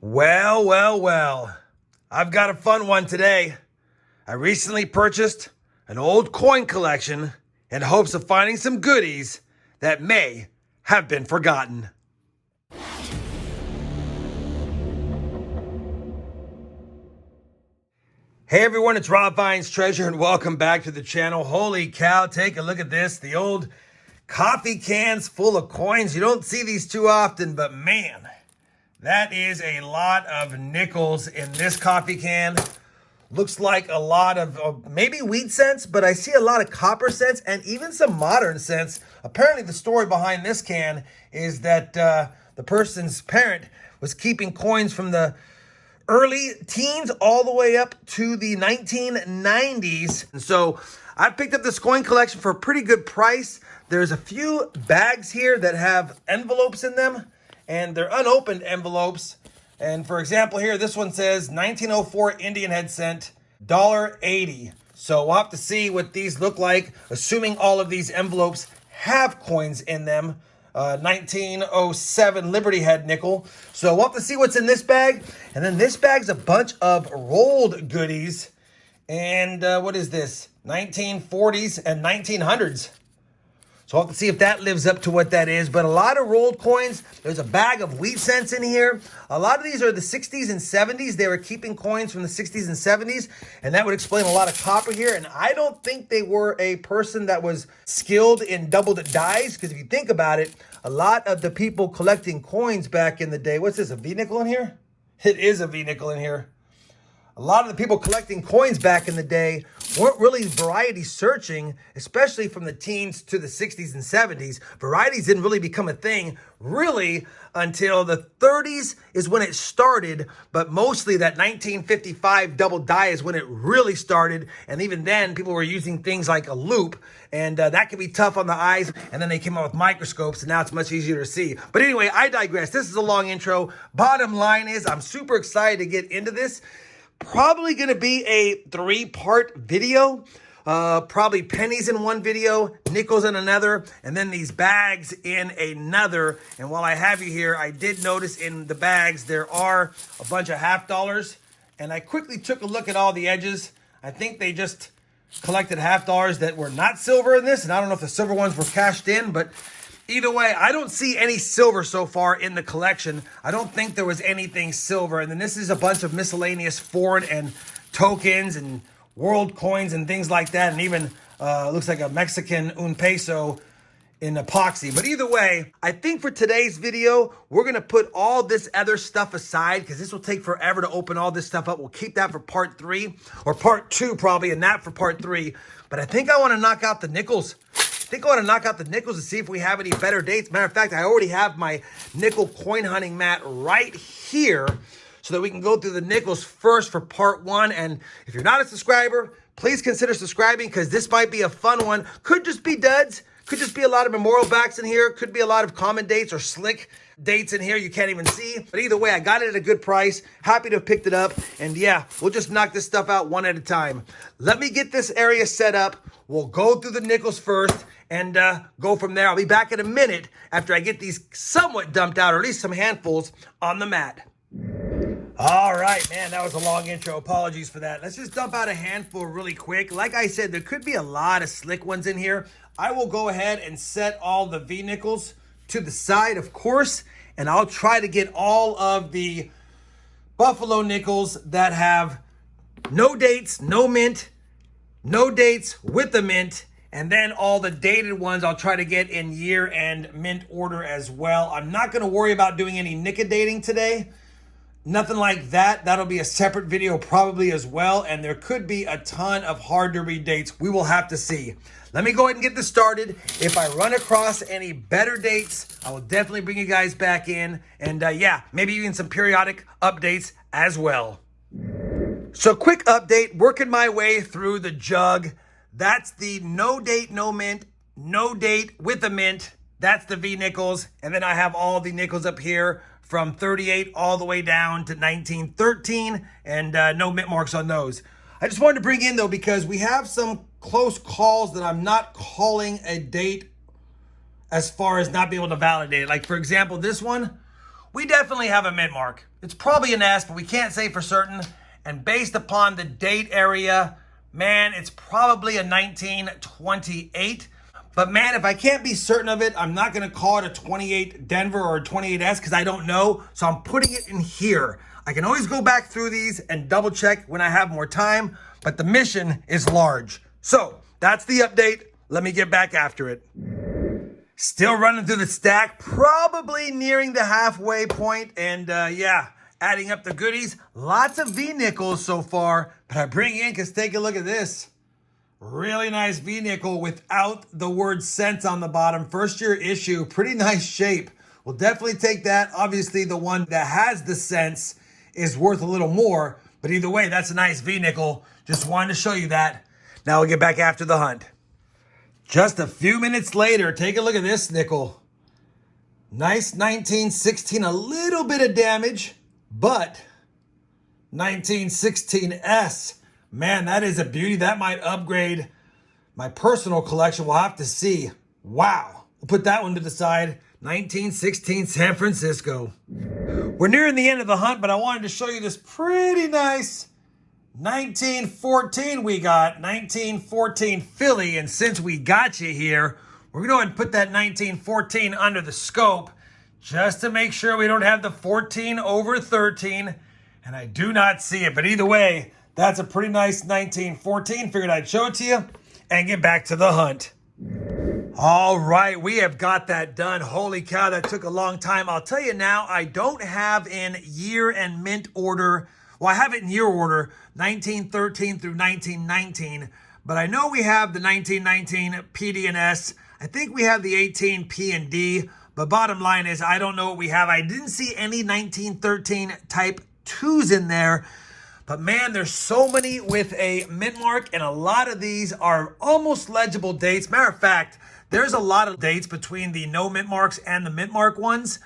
Well. I've got a fun one today. I recently purchased an old coin collection in hopes of finding some goodies that may have been forgotten. Hey everyone, it's RobFindsTreasure and welcome back to the channel. Holy cow, take a look at this. The old coffee cans full of coins. You don't see these too often, but man, that is a lot of nickels in this coffee can. Looks like a lot of maybe wheat cents, but I see a lot of copper cents and even some modern cents. Apparently the story behind this can is that the person's parent was keeping coins from the early teens all the way up to the 1990s. And so I picked up this coin collection for a pretty good price. There's a few bags here that have envelopes in them, and they're unopened envelopes. And for example here, this one says 1904 Indian head cent, $1.80. So we'll have to see what these look like, assuming all of these envelopes have coins in them. 1907 Liberty Head nickel. So we'll have to see what's in this bag. And then this bag's a bunch of rolled goodies. And what is this? 1940s and 1900s. So I'll have to see if that lives up to what that is. But a lot of rolled coins. There's a bag of wheat cents in here. A lot of these are the 60s and 70s. They were keeping coins from the 60s and 70s. And that would explain a lot of copper here. And I don't think they were a person that was skilled in doubled dies. Because if you think about it, a lot of the people collecting coins back in the day. What's this, a V-nickel in here? It is a V-nickel in here. A lot of the people collecting coins back in the day weren't really variety searching, especially from the teens to the 60s and 70s. Varieties didn't really become a thing really until the 30s is when it started, but mostly that 1955 double die is when it really started. And even then, people were using things like a loop, and that can be tough on the eyes. And then they came out with microscopes, and now it's much easier to see. But anyway, I digress. This is a long intro. Bottom line is I'm super excited to get into this. Probably going to be a 3-part video. Probably pennies in one video, nickels in another, and then these bags in another. And while I have you here, I did notice in the bags there are a bunch of $half. And I quickly took a look at all the edges. I think they just collected $half that were not silver in this. And I don't know if the silver ones were cashed in, but either way, I don't see any silver so far in the collection. I don't think there was anything silver. And then this is a bunch of miscellaneous foreign and tokens and world coins and things like that. And even looks like a Mexican un peso in epoxy. But either way, I think for today's video, we're going to put all this other stuff aside because this will take forever to open all this stuff up. We'll keep that for part 3 or part 2 probably, and that for part 3. But I think I want to knock out the nickels. I think I want to knock out the nickels to see if we have any better dates. Matter of fact, I already have my nickel coin hunting mat right here so that we can go through the nickels first for part 1. And if you're not a subscriber, please consider subscribing because this might be a fun one. Could just be duds. Could just be a lot of memorial backs in here. Could be a lot of common dates or slick dates in here you can't even see. But either way, I got it at a good price. Happy to have picked it up. And yeah, we'll just knock this stuff out one at a time. Let me get this area set up. We'll go through the nickels first and go from there. I'll be back in a minute after I get these somewhat dumped out, or at least some handfuls on the mat. All right, man, that was a long intro. Apologies for that. Let's just dump out a handful really quick. Like I said, there could be a lot of slick ones in here. I will go ahead and set all the V-nickels to the side, of course, and I'll try to get all of the buffalo nickels that have no dates, no mint, no dates with the mint, and then all the dated ones I'll try to get in year and mint order as well. I'm not going to worry about doing any nickel-dating today. Nothing like that. That'll be a separate video probably as well. And there could be a ton of hard to read dates. We will have to see. Let me go ahead and get this started. If I run across any better dates, I will definitely bring you guys back in. And yeah, maybe even some periodic updates as well. So quick update, working my way through the jug. That's the no date, no mint, no date with a mint. That's the V-nickels. And then I have all the nickels up here from 38 all the way down to 1913, and no mint marks on those. I just wanted to bring in though, because we have some close calls that I'm not calling a date as far as not being able to validate it. Like for example, this one, we definitely have a mint mark. It's probably an S, but we can't say for certain. And based upon the date area, man, it's probably a 1928. But man, if I can't be certain of it, I'm not going to call it a 28 Denver or a 28S because I don't know. So I'm putting it in here. I can always go back through these and double check when I have more time, but the mission is large. So that's the update. Let me get back after it. Still running through the stack, probably nearing the halfway point. And yeah, adding up the goodies. Lots of V-nickels so far, but I bring in because take a look at this. Really nice V-nickel without the word cents on the bottom. First year issue, pretty nice shape. We'll definitely take that. Obviously, the one that has the cents is worth a little more, but either way, that's a nice V-nickel. Just wanted to show you that. Now we'll get back after the hunt. Just a few minutes later, take a look at this nickel. Nice 1916, a little bit of damage, but 1916S. Man, that is a beauty. That might upgrade my personal collection. We'll have to see. Wow. We'll put that one to the side. 1916 San Francisco. We're nearing the end of the hunt, but I wanted to show you this pretty nice 1914 we got. 1914 Philly. And since we got you here, we're going to go ahead and put that 1914 under the scope just to make sure we don't have the 14 over 13. And I do not see it. But either way, that's a pretty nice 1914. Figured I'd show it to you and get back to the hunt. All right, we have got that done. Holy cow, that took a long time. I'll tell you now, I don't have in year and mint order. Well, I have it in year order, 1913 through 1919. But I know we have the 1919 PD and S. I think we have the 18 P and D. But bottom line is, I don't know what we have. I didn't see any 1913 type 2s in there. But man, there's so many with a mint mark, and a lot of these are almost legible dates. Matter of fact, there's a lot of dates between the no mint marks and the mint mark ones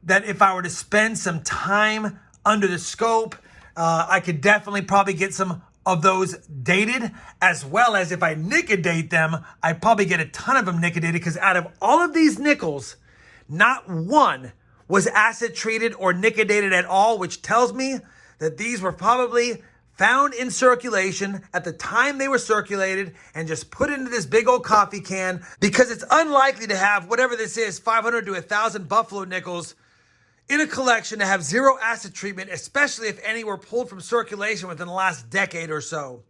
that if I were to spend some time under the scope, I could definitely probably get some of those dated, as well as if I nickel-date them, I'd probably get a ton of them nickel-dated because out of all of these nickels, not one was acid treated or nickel-dated at all, which tells me that these were probably found in circulation at the time they were circulated and just put into this big old coffee can because it's unlikely to have whatever this is, 500 to 1,000 buffalo nickels in a collection to have zero acid treatment, especially if any were pulled from circulation within the last decade or so.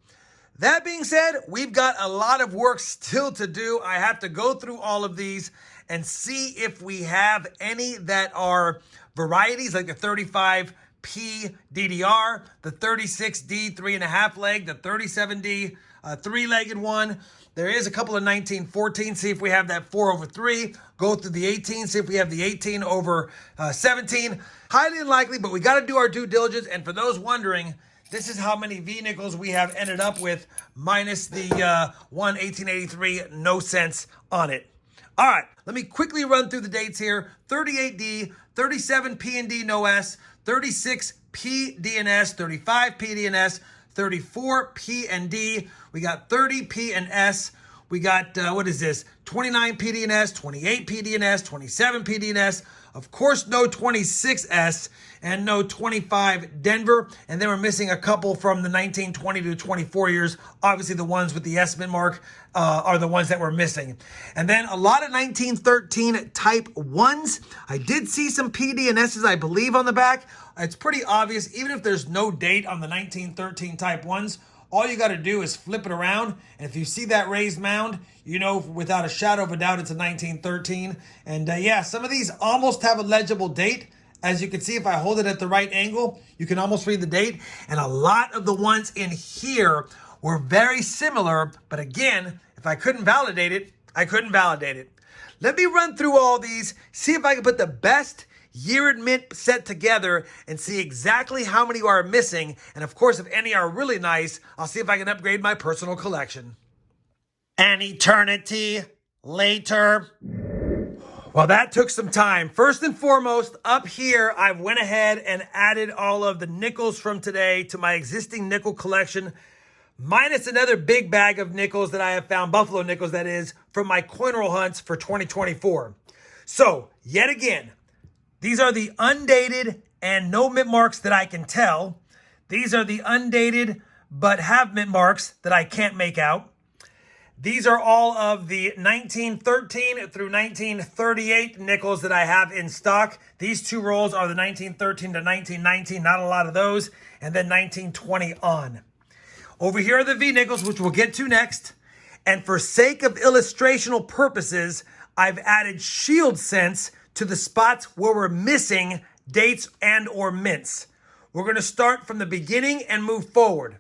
That being said, we've got a lot of work still to do. I have to go through all of these and see if we have any that are varieties like the 35 P DDR, the 36D 3.5 leg, the 37D 3-legged one. There is a couple of 1914. See if we have that 4 over 3. Go through the 18. See if we have the 18 over 17. Highly unlikely, but we got to do our due diligence. And for those wondering, this is how many V-nickels we have ended up with, minus the one 1883, no cents on it. All right, let me quickly run through the dates here. 38D, 37 P and D, no S, 36 P, D and S, 35 P, D and S, 34 P and D. We got 30 P and S. We got, what is this? 29 PD and S, 28 PD and S, 27 PD and S. Of course, no 26S and no 25 Denver. And then we're missing a couple from the 1920 to 24 years. Obviously, the ones with the S mint mark are the ones that we're missing. And then a lot of 1913 type 1s. I did see some PD and S's, I believe, on the back. It's pretty obvious, even if there's no date on the 1913 type 1s, all you got to do is flip it around. And if you see that raised mound, you know without a shadow of a doubt it's a 1913. And yeah, some of these almost have a legible date. As you can see, if I hold it at the right angle, you can almost read the date. And a lot of the ones in here were very similar. But again, if I couldn't validate it, I couldn't validate it. Let me run through all these, see if I can put the best year and mint set together and see exactly how many are missing. And of course, if any are really nice, I'll see if I can upgrade my personal collection. An eternity later. Well, that took some time. First and foremost, up here, I went ahead and added all of the nickels from today to my existing nickel collection, minus another big bag of nickels that I have found, buffalo nickels that is, from my coin roll hunts for 2024. So, yet again, these are the undated and no mint marks that I can tell. These are the undated but have mint marks that I can't make out. These are all of the 1913 through 1938 nickels that I have in stock. These two rolls are the 1913 to 1919, not a lot of those, and then 1920 on. Over here are the V nickels, which we'll get to next. And for sake of illustrational purposes, I've added shield cents to the spots where we're missing dates and or mints. We're going to start from the beginning and move forward.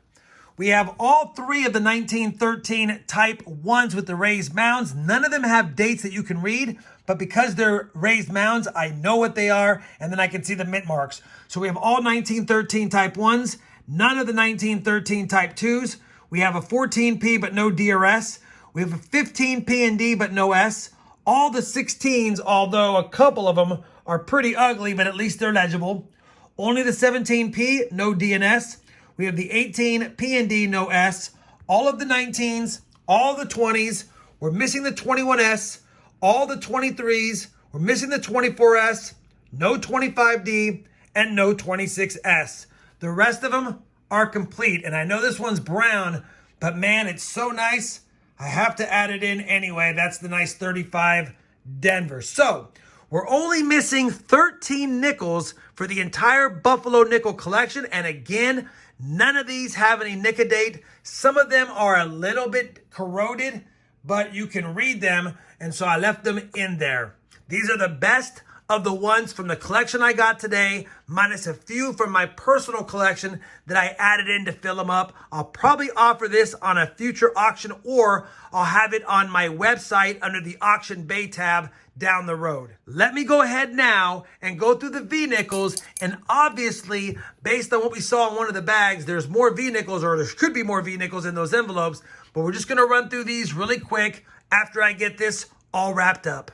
We have all three of the 1913 type ones with the raised mounds. None of them have dates that you can read, but because they're raised mounds, I know what they are, and then I can see the mint marks. So we have all 1913 type ones, none of the 1913 type twos. We have a 14P but no DRS. We have a 15P and D but no S. All the 16s, although a couple of them are pretty ugly, but at least they're legible. Only the 17P, no D and S. We have the 18 P and D, no S. All of the 19s, all the 20s. We're missing the 21S. All the 23s. We're missing the 24S. No 25D and no 26S. The rest of them are complete. And I know this one's brown, but man, it's so nice. I have to add it in anyway. That's the nice 35 Denver. So we're only missing 13 nickels for the entire Buffalo nickel collection. And again, none of these have any nickel date. Some of them are a little bit corroded, but you can read them. And so I left them in there. These are the best of the ones from the collection I got today, minus a few from my personal collection that I added in to fill them up. I'll probably offer this on a future auction, or I'll have it on my website under the Auction Bay tab down the road. Let me go ahead now and go through the V-nickels, and obviously, based on what we saw in one of the bags, there's more V-nickels, or there could be more V-nickels in those envelopes, but we're just gonna run through these really quick after I get this all wrapped up.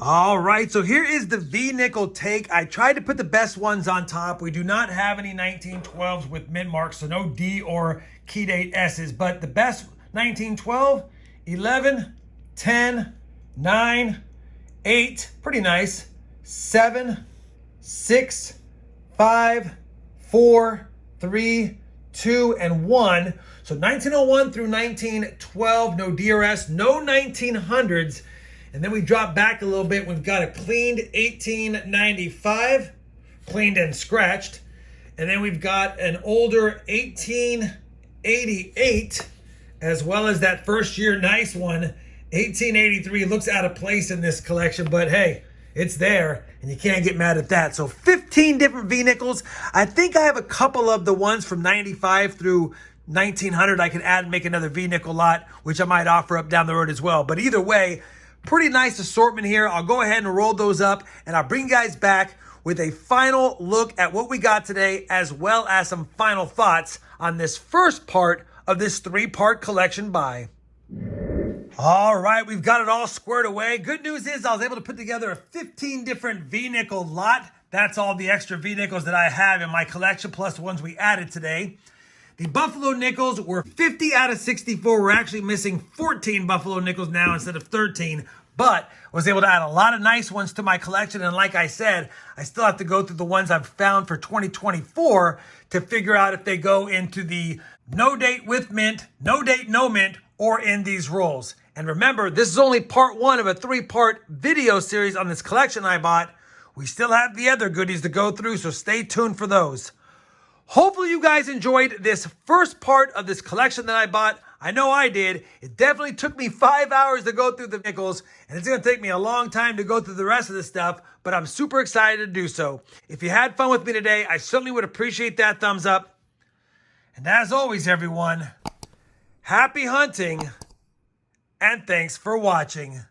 All right, so here is the V-nickel take. I tried to put the best ones on top. We do not have any 1912s with mint marks, so no D or key date S's, but the best 1912, 11, 10, 9, 8, pretty nice, 7, 6, 5, 4, 3, 2, and 1. So 1901 through 1912, no DRS, no 1900s. And then we drop back a little bit. We've got a cleaned 1895, cleaned and scratched. And then we've got an older 1888, as well as that first year nice one, 1883. Looks out of place in this collection, but hey, it's there, and you can't get mad at that. So 15 different V-nickels. I think I have a couple of the ones from 95 through 1900 I can add and make another V-nickel lot, which I might offer up down the road as well. But either way, pretty nice assortment here. I'll go ahead and roll those up, and I'll bring you guys back with a final look at what we got today, as well as some final thoughts on this first part of this 3-part collection buy. All right, we've got it all squared away. Good news is I was able to put together a 15 different V-nickel lot. That's all the extra V-nickels that I have in my collection, plus the ones we added today. The Buffalo nickels were 50 out of 64. We're actually missing 14 Buffalo nickels now instead of 13, but was able to add a lot of nice ones to my collection. And like I said, I still have to go through the ones I've found for 2024 to figure out if they go into the no date with mint, no date, no mint, or in these rolls. And remember, this is only part 1 of a 3-part video series on this collection I bought. We still have the other goodies to go through, so stay tuned for those. Hopefully you guys enjoyed this first part of this collection that I bought. I know I did. It definitely took me 5 hours to go through the nickels, and it's going to take me a long time to go through the rest of this stuff, but I'm super excited to do so. If you had fun with me today, I certainly would appreciate that thumbs up. And as always, everyone, happy hunting, and thanks for watching.